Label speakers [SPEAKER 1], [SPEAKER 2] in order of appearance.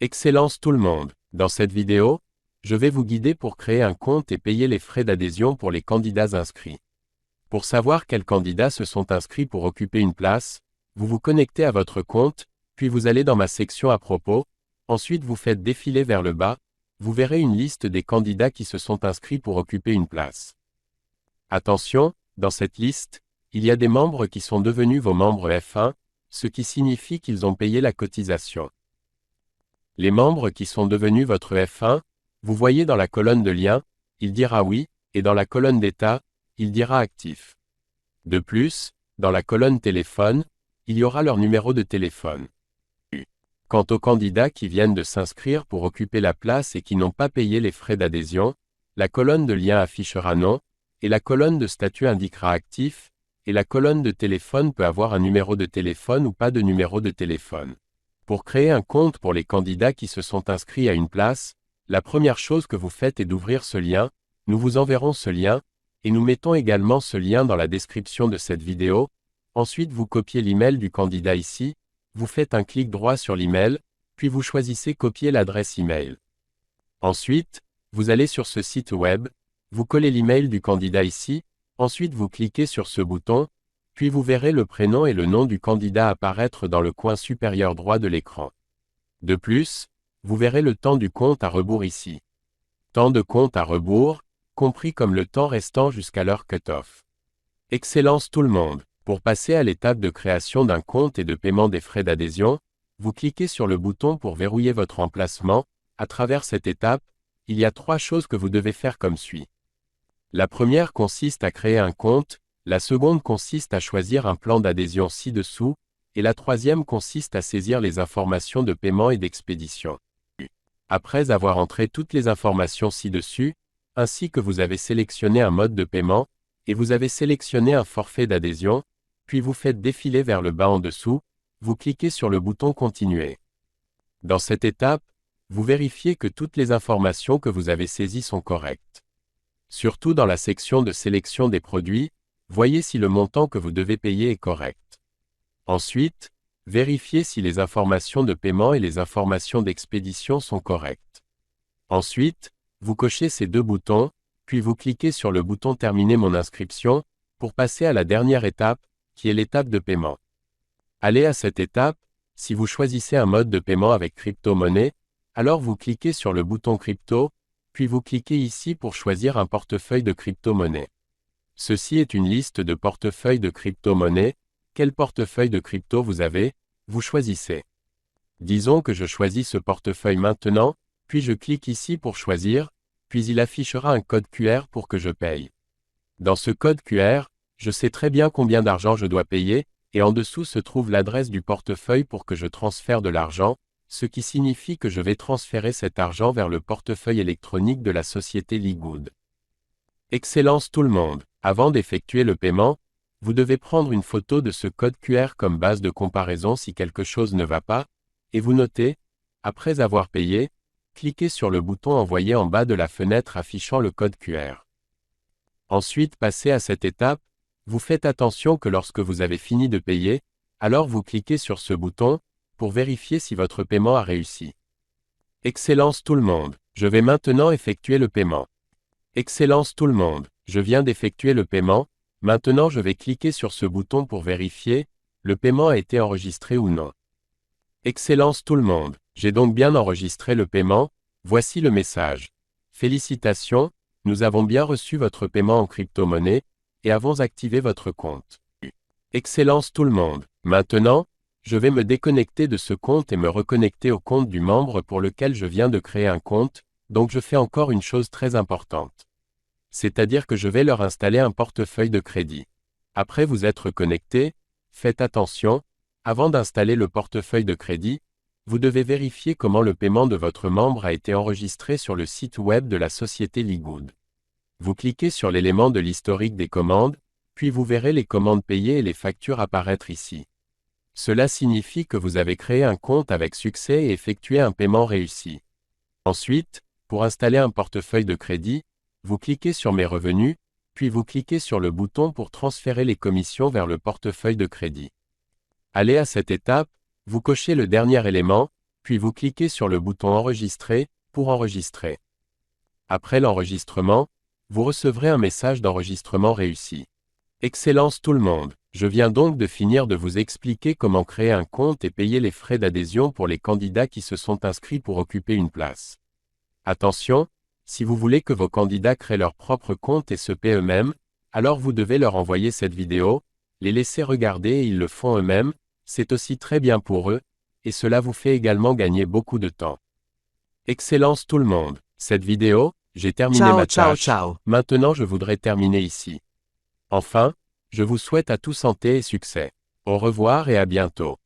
[SPEAKER 1] Excellence tout le monde! Dans cette vidéo, je vais vous guider pour créer un compte et payer les frais d'adhésion pour les candidats inscrits. Pour savoir quels candidats se sont inscrits pour occuper une place, vous vous connectez à votre compte, puis vous allez dans ma section à propos, ensuite vous faites défiler vers le bas, vous verrez une liste des candidats qui se sont inscrits pour occuper une place. Attention, dans cette liste, il y a des membres qui sont devenus vos membres F1, ce qui signifie qu'ils ont payé la cotisation. Les membres qui sont devenus votre F1, vous voyez dans la colonne de liens, il dira oui, et dans la colonne d'état, il dira actif. De plus, dans la colonne téléphone, il y aura leur numéro de téléphone. Quant aux candidats qui viennent de s'inscrire pour occuper la place et qui n'ont pas payé les frais d'adhésion, la colonne de lien affichera non, et la colonne de statut indiquera actif, et la colonne de téléphone peut avoir un numéro de téléphone ou pas de numéro de téléphone. Pour créer un compte pour les candidats qui se sont inscrits à une place, la première chose que vous faites est d'ouvrir ce lien, nous vous enverrons ce lien, et nous mettons également ce lien dans la description de cette vidéo. Ensuite vous copiez l'email du candidat ici, vous faites un clic droit sur l'email, puis vous choisissez copier l'adresse email. Ensuite, vous allez sur ce site web, vous collez l'email du candidat ici, ensuite vous cliquez sur ce bouton, puis vous verrez le prénom et le nom du candidat apparaître dans le coin supérieur droit de l'écran. De plus, vous verrez le temps du compte à rebours ici. Temps de compte à rebours, compris comme le temps restant jusqu'à l'heure cut-off. Excellence tout le monde! Pour passer à l'étape de création d'un compte et de paiement des frais d'adhésion, vous cliquez sur le bouton pour verrouiller votre emplacement. À travers cette étape, il y a 3 choses que vous devez faire comme suit. La première consiste à créer un compte, la seconde consiste à choisir un plan d'adhésion ci-dessous, et la troisième consiste à saisir les informations de paiement et d'expédition. Après avoir entré toutes les informations ci-dessus, ainsi que vous avez sélectionné un mode de paiement, et vous avez sélectionné un forfait d'adhésion, puis vous faites défiler vers le bas en dessous, vous cliquez sur le bouton Continuer. Dans cette étape, vous vérifiez que toutes les informations que vous avez saisies sont correctes. Surtout dans la section de sélection des produits, voyez si le montant que vous devez payer est correct. Ensuite, vérifiez si les informations de paiement et les informations d'expédition sont correctes. Ensuite, vous cochez ces 2 boutons, puis vous cliquez sur le bouton Terminer mon inscription, pour passer à la dernière étape, qui est l'étape de paiement. Allez à cette étape, si vous choisissez un mode de paiement avec crypto-monnaie, alors vous cliquez sur le bouton Crypto, puis vous cliquez ici pour choisir un portefeuille de crypto-monnaie. Ceci est une liste de portefeuilles de crypto-monnaie. Quel portefeuille de crypto vous avez, vous choisissez. Disons que je choisis ce portefeuille maintenant, puis je clique ici pour choisir, puis il affichera un code QR pour que je paye. Dans ce code QR, je sais très bien combien d'argent je dois payer, et en dessous se trouve l'adresse du portefeuille pour que je transfère de l'argent, ce qui signifie que je vais transférer cet argent vers le portefeuille électronique de la société Ligoud. Excellence tout le monde! Avant d'effectuer le paiement, vous devez prendre une photo de ce code QR comme base de comparaison si quelque chose ne va pas, et vous notez, après avoir payé, cliquez sur le bouton Envoyer en bas de la fenêtre affichant le code QR. Ensuite, passez à cette étape, vous faites attention que lorsque vous avez fini de payer, alors vous cliquez sur ce bouton, pour vérifier si votre paiement a réussi. Excellence tout le monde! Je vais maintenant effectuer le paiement. Excellence tout le monde! Je viens d'effectuer le paiement, maintenant je vais cliquer sur ce bouton pour vérifier, le paiement a été enregistré ou non. Excellence tout le monde! J'ai donc bien enregistré le paiement, voici le message. Félicitations, nous avons bien reçu votre paiement en crypto-monnaie, et avons activé votre compte. Excellence tout le monde! Maintenant, je vais me déconnecter de ce compte et me reconnecter au compte du membre pour lequel je viens de créer un compte, donc je fais encore une chose très importante. C'est-à-dire que je vais leur installer un portefeuille de crédit. Après vous être connecté, faites attention, avant d'installer le portefeuille de crédit, vous devez vérifier comment le paiement de votre membre a été enregistré sur le site web de la société Ligoud. Vous cliquez sur l'élément de l'historique des commandes, puis vous verrez les commandes payées et les factures apparaître ici. Cela signifie que vous avez créé un compte avec succès et effectué un paiement réussi. Ensuite, pour installer un portefeuille de crédit, vous cliquez sur Mes revenus, puis vous cliquez sur le bouton pour transférer les commissions vers le portefeuille de crédit. Allez à cette étape, vous cochez le dernier élément, puis vous cliquez sur le bouton Enregistrer pour enregistrer. Après l'enregistrement, vous recevrez un message d'enregistrement réussi. Excellence tout le monde! Je viens donc de finir de vous expliquer comment créer un compte et payer les frais d'adhésion pour les candidats qui se sont inscrits pour occuper une place. Attention, si vous voulez que vos candidats créent leur propre compte et se paient eux-mêmes, alors vous devez leur envoyer cette vidéo, les laisser regarder et ils le font eux-mêmes, c'est aussi très bien pour eux, et cela vous fait également gagner beaucoup de temps. Excellence tout le monde! Cette vidéo, j'ai terminé
[SPEAKER 2] Ciao
[SPEAKER 1] ma
[SPEAKER 2] ciao
[SPEAKER 1] tâche,
[SPEAKER 2] ciao.
[SPEAKER 1] maintenant je voudrais terminer ici. Enfin, je vous souhaite à tous santé et succès. Au revoir et à bientôt.